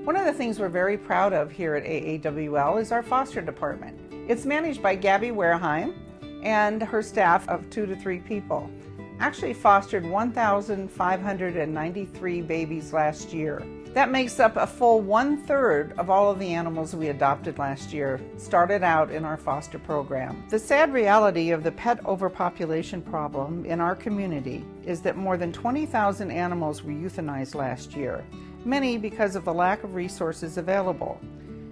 One of the things we're very proud of here at AAWL is our foster department. It's managed by Gabby Wareheim and her staff of 2 to 3 people. Actually fostered 1,593 babies last year. That makes up a full 1/3 of all of the animals we adopted last year, started out in our foster program. The sad reality of the pet overpopulation problem in our community is that more than 20,000 animals were euthanized last year, many because of the lack of resources available.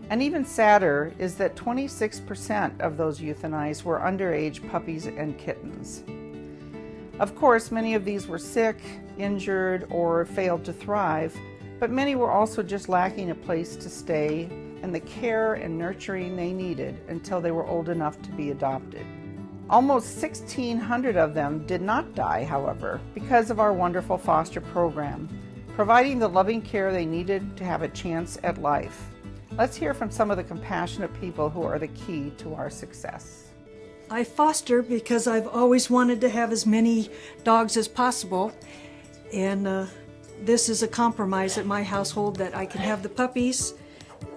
And even sadder is that 26% of those euthanized were underage puppies and kittens. Of course, many of these were sick, injured, or failed to thrive, but many were also just lacking a place to stay and the care and nurturing they needed until they were old enough to be adopted. Almost 1,600 of them did not die, however, because of our wonderful foster program, providing the loving care they needed to have a chance at life. Let's hear from some of the compassionate people who are the key to our success. I foster because I've always wanted to have as many dogs as possible, and this is a compromise at my household that I can have the puppies.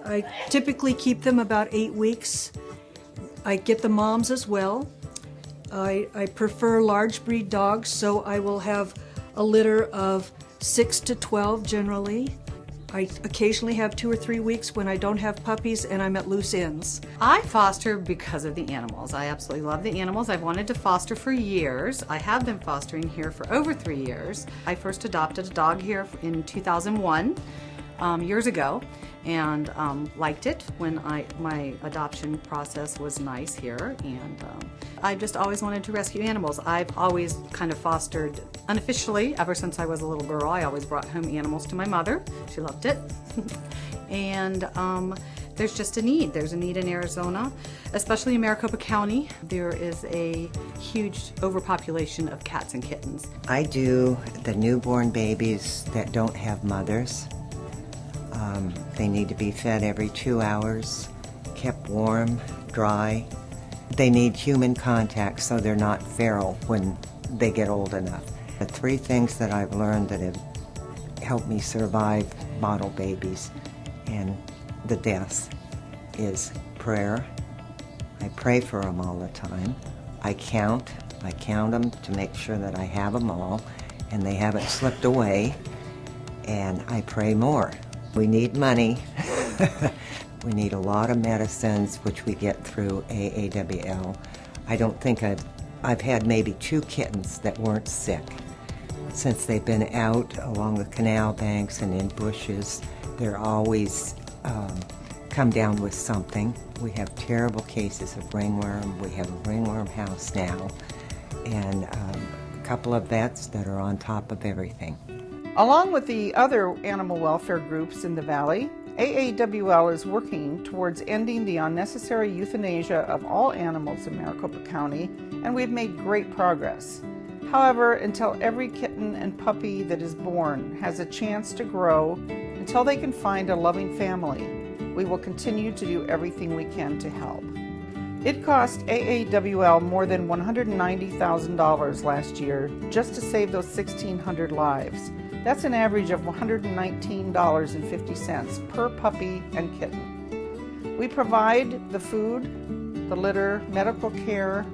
I typically keep them about 8 weeks. I get the moms as well. I prefer large breed dogs, so I will have a litter of 6 to 12 generally. I occasionally have 2 or 3 weeks when I don't have puppies and I'm at loose ends. I foster because of the animals. I absolutely love the animals. I've wanted to foster for years. I have been fostering here for over 3 years. I first adopted a dog here in 2001, years ago, and liked it when my adoption process was nice here, and I just always wanted to rescue animals. I've always kind of fostered unofficially ever since I was a little girl. I always brought home animals to my mother. She loved it. And there's just a need. There's a need in Arizona, especially in Maricopa County. There is a huge overpopulation of cats and kittens. I do the newborn babies that don't have mothers. They need to be fed every 2 hours, kept warm, dry. They need human contact so they're not feral when they get old enough. The 3 things that I've learned that have helped me survive bottle babies and the deaths is prayer. I pray for them all the time. I count them to make sure that I have them all and they haven't slipped away, and I pray more. We need money. We need a lot of medicines, which we get through AAWL. I don't think I've had maybe 2 kittens that weren't sick. Since they've been out along the canal banks and in bushes, they're always come down with something. We have terrible cases of ringworm. We have a ringworm house now, and a couple of vets that are on top of everything. Along with the other animal welfare groups in the Valley, AAWL is working towards ending the unnecessary euthanasia of all animals in Maricopa County, and we've made great progress. However, until every kitten and puppy that is born has a chance to grow, until they can find a loving family, we will continue to do everything we can to help. It cost AAWL more than $190,000 last year just to save those 1,600 lives. That's an average of $119.50 per puppy and kitten. We provide the food, the litter, medical care,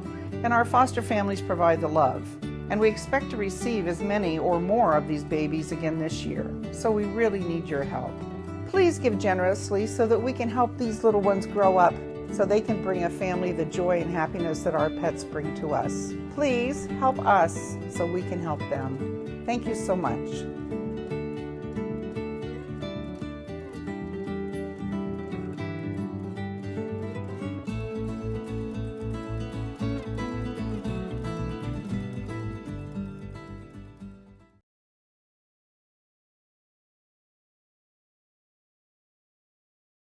and our foster families provide the love. And we expect to receive as many or more of these babies again this year. So we really need your help. Please give generously so that we can help these little ones grow up, so they can bring a family the joy and happiness that our pets bring to us. Please help us so we can help them. Thank you so much.